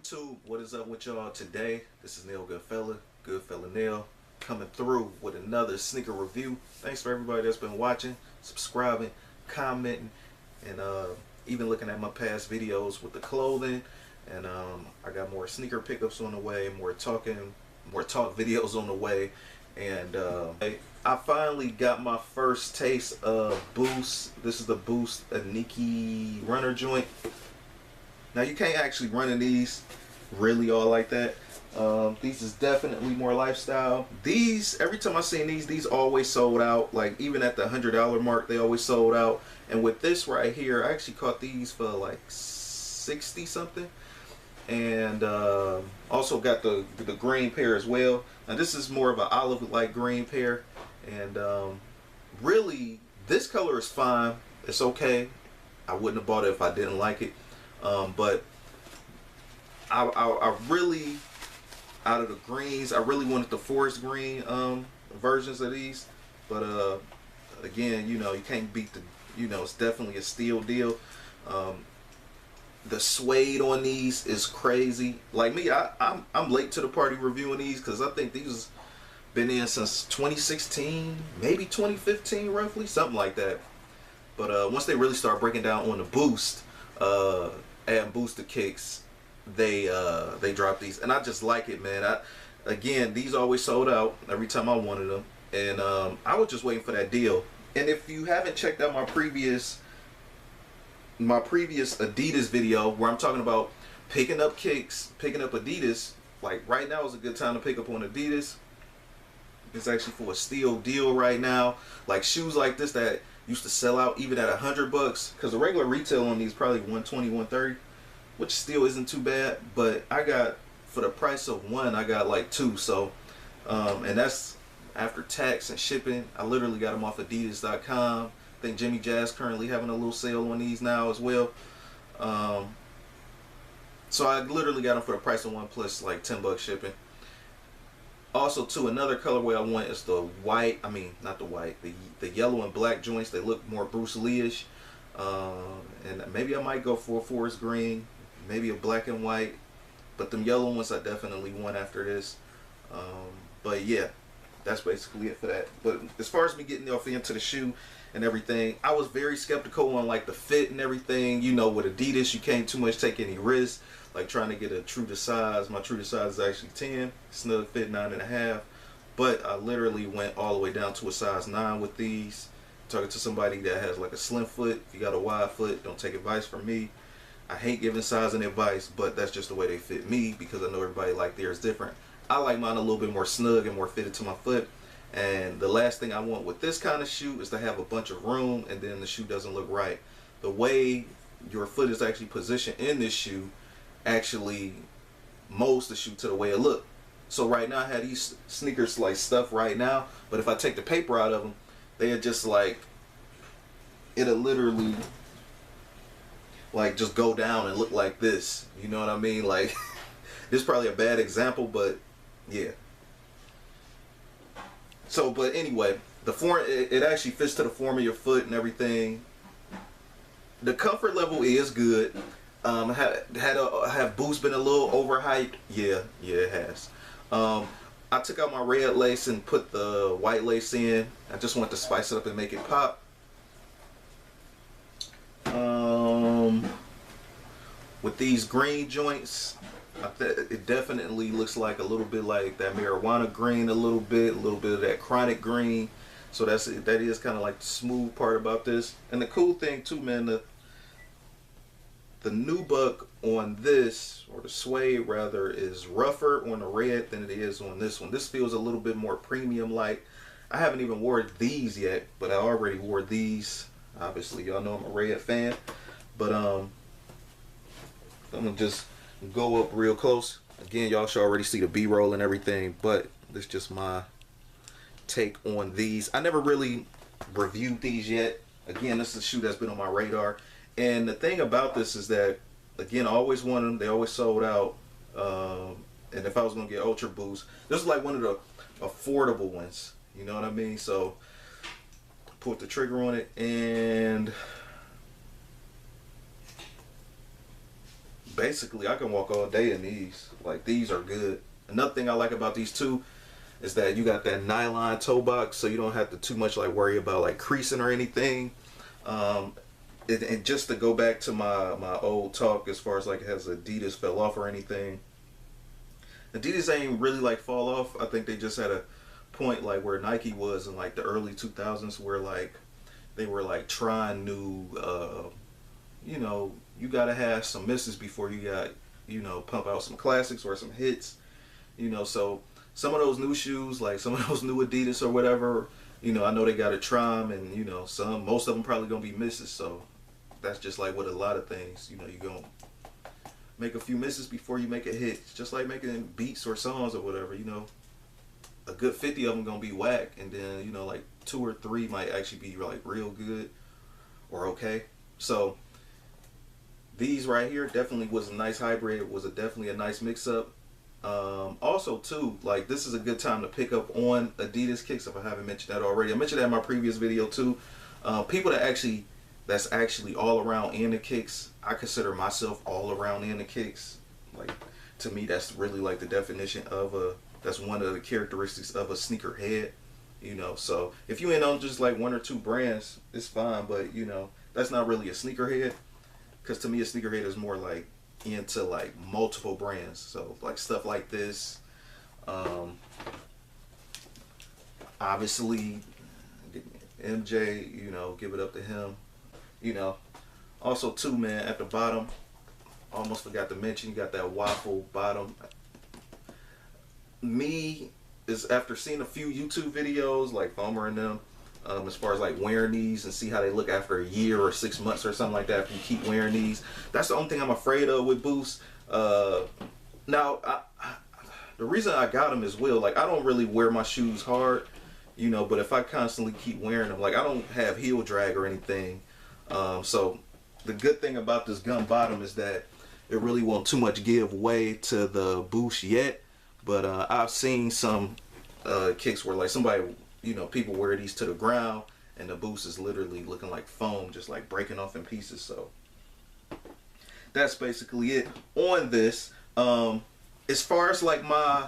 YouTube, what is up with y'all today? This is Neil Goodfella Neil, coming through with another sneaker review. Thanks for everybody that's been watching, subscribing, commenting, and even looking at my past videos with the clothing. And I got more sneaker pickups on the way, more talk videos on the way. And I finally got my first taste of Boost. This is the Boost Iniki runner joint. Now you can't actually run in these really all like that. These is definitely more lifestyle. These, every time I seen these always sold out. Like even at the $100 mark, they always sold out. And with this right here, I actually caught these for like 60 something. And also got the green pair as well. Now this is more of an olive like green pair. And really, this color is fine. It's okay. I wouldn't have bought it if I didn't like it. But I really, out of the greens, I really wanted the forest green versions of these. But again, you know, you can't beat the, you know, it's definitely a steal deal. The suede on these is crazy. Like me, I'm late to the party reviewing these because I think these been in since 2016, maybe 2015, roughly, something like that. But once they really start breaking down on the Boost, adding booster kicks, they drop these, and I just like it, man. Again, these always sold out every time I wanted them, and I was just waiting for that deal. And if you haven't checked out my previous Adidas video where I'm talking about picking up kicks, picking up Adidas, like right now is a good time to pick up on Adidas. It's actually for a steal deal right now. Like shoes like this that used to sell out even at $100, because the regular retail on these probably 120, 130, which still isn't too bad. But I got, for the price of one, I got like two. So and that's after tax and shipping. I literally got them off Adidas.com. I think Jimmy Jazz currently having a little sale on these now as well. So I literally got them for the price of one plus like $10 shipping. Also, too, another colorway I want is the white. I mean, not the white. The yellow and black joints. They look more Bruce Lee-ish. And maybe I might go for a forest green, maybe a black and white. But them yellow ones I definitely want after this. But yeah, that's basically it for that. But as far as me getting off into the shoe and everything, I was very skeptical on like the fit and everything. You know, with Adidas, you can't too much take any risks. Like trying to get a true to size. My true to size is actually 10. Snug fit 9.5. But I literally went all the way down to a size 9 with these. Talking to somebody that has like a slim foot. If you got a wide foot, don't take advice from me. I hate giving sizing advice, but that's just the way they fit me because I know everybody like theirs different. I like mine a little bit more snug and more fitted to my foot. And the last thing I want with this kind of shoe is to have a bunch of room and then the shoe doesn't look right. The way your foot is actually positioned in this shoe actually molds the shoe to the way it look. So right now I have these sneakers like stuff right now, but if I take the paper out of them, they are just like, it'll literally like just go down and look like this. You know what I mean? Like this is probably a bad example, but yeah. So, but anyway, the form, it actually fits to the form of your foot and everything. The comfort level is good. Have Boost been a little overhyped? Yeah, it has. I took out my red lace and put the white lace in. I just want to spice it up and make it pop. With these green joints, it definitely looks like a little bit like that marijuana green, a little bit of that chronic green. So that is kind of like the smooth part about this. And the cool thing too, man, the nubuck on this, or the suede rather, is rougher on the red than it is on this one. This feels a little bit more premium like. I haven't even worn these yet, but I already wore these. Obviously, y'all know I'm a red fan. But I'm gonna just go up real close. Again, y'all should already see the B-roll and everything, but this is just my take on these. I never really reviewed these yet. Again, this is a shoe that's been on my radar. And the thing about this is that, again, I always wanted them. They always sold out. And if I was going to get Ultra Boost, this is like one of the affordable ones. You know what I mean? So, put the trigger on it. And basically I can walk all day in these. Like, these are good. Another thing I like about these two is that you got that nylon toe box, so you don't have to too much like worry about like creasing or anything. And just to go back to my old talk as far as like has Adidas fell off or anything, Adidas ain't really like fall off. I think they just had a point like where Nike was in like the early 2000s, where like they were like trying new, you know, you gotta have some misses before you got, you know, pump out some classics or some hits, you know. So some of those new shoes, like some of those new Adidas or whatever, you know, I know they gotta try them, and you know, most of them probably gonna be misses. So that's just like with a lot of things, you know, you gonna make a few misses before you make a hit. It's just like making beats or songs or whatever, you know. A good 50 of them gonna be whack, and then, you know, like 2 or 3 might actually be like real good or okay. So these right here definitely was a nice hybrid. It was definitely a nice mix up. Also too, like this is a good time to pick up on Adidas kicks if I haven't mentioned that already. I mentioned that in my previous video too. People that's actually all around in the kicks. I consider myself all around in the kicks. Like, to me, that's really like the definition of that's one of the characteristics of a sneakerhead, you know. So if you ain't on just like 1 or 2 brands, it's fine, but you know, that's not really a sneakerhead, because to me a sneakerhead is more like into like multiple brands. So like stuff like this, obviously MJ, you know, give it up to him, you know. Also too, man, at the bottom, almost forgot to mention, you got that waffle bottom. Me, is after seeing a few YouTube videos like Fomer and them, as far as like wearing these and see how they look after a year or 6 months or something like that, if you keep wearing these. That's the only thing I'm afraid of with Boost. Now, the reason I got them is, like, I don't really wear my shoes hard, you know, but if I constantly keep wearing them, like, I don't have heel drag or anything. So the good thing about this gum bottom is that it really won't too much give way to the Boost yet. But I've seen some kicks where like somebody, you know, people wear these to the ground and the Boost is literally looking like foam, just like breaking off in pieces. So that's basically it on this. As far as like my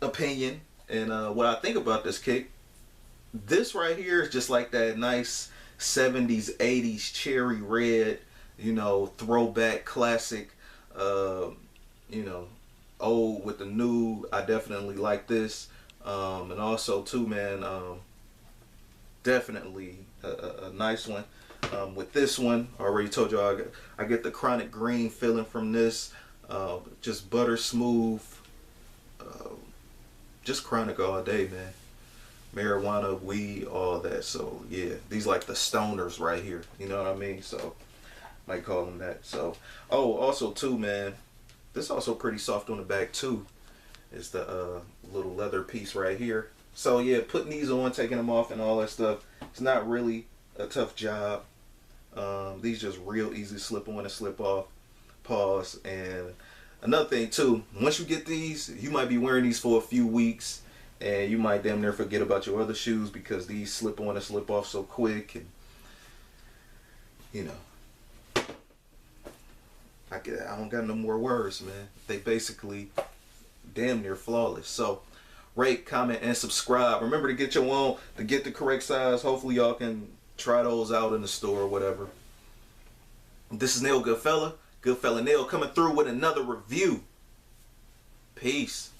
opinion and what I think about this kick, this right here is just like that nice 70s 80s cherry red, you know, throwback classic, you know, old with the new. I definitely like this. And also too, man, definitely a nice one. With this one, I already told you I get the chronic green feeling from this. Just butter smooth, just chronic all day, man. Marijuana, weed, all that. So yeah, these like the stoners right here, you know what I mean? So might call them that. So, oh, also too, man, this also pretty soft on the back too. Is the little leather piece right here. So yeah, putting these on, taking them off and all that stuff, it's not really a tough job. These just real easy slip on and slip off. Pause. And another thing too, once you get these, you might be wearing these for a few weeks and you might damn near forget about your other shoes because these slip on and slip off so quick. And you know, I don't got no more words, man. They basically damn near flawless. So rate, comment, and subscribe. Remember to get your own, to get the correct size. Hopefully y'all can try those out in the store or whatever. This is Nail Goodfella Nail, coming through with another review. Peace.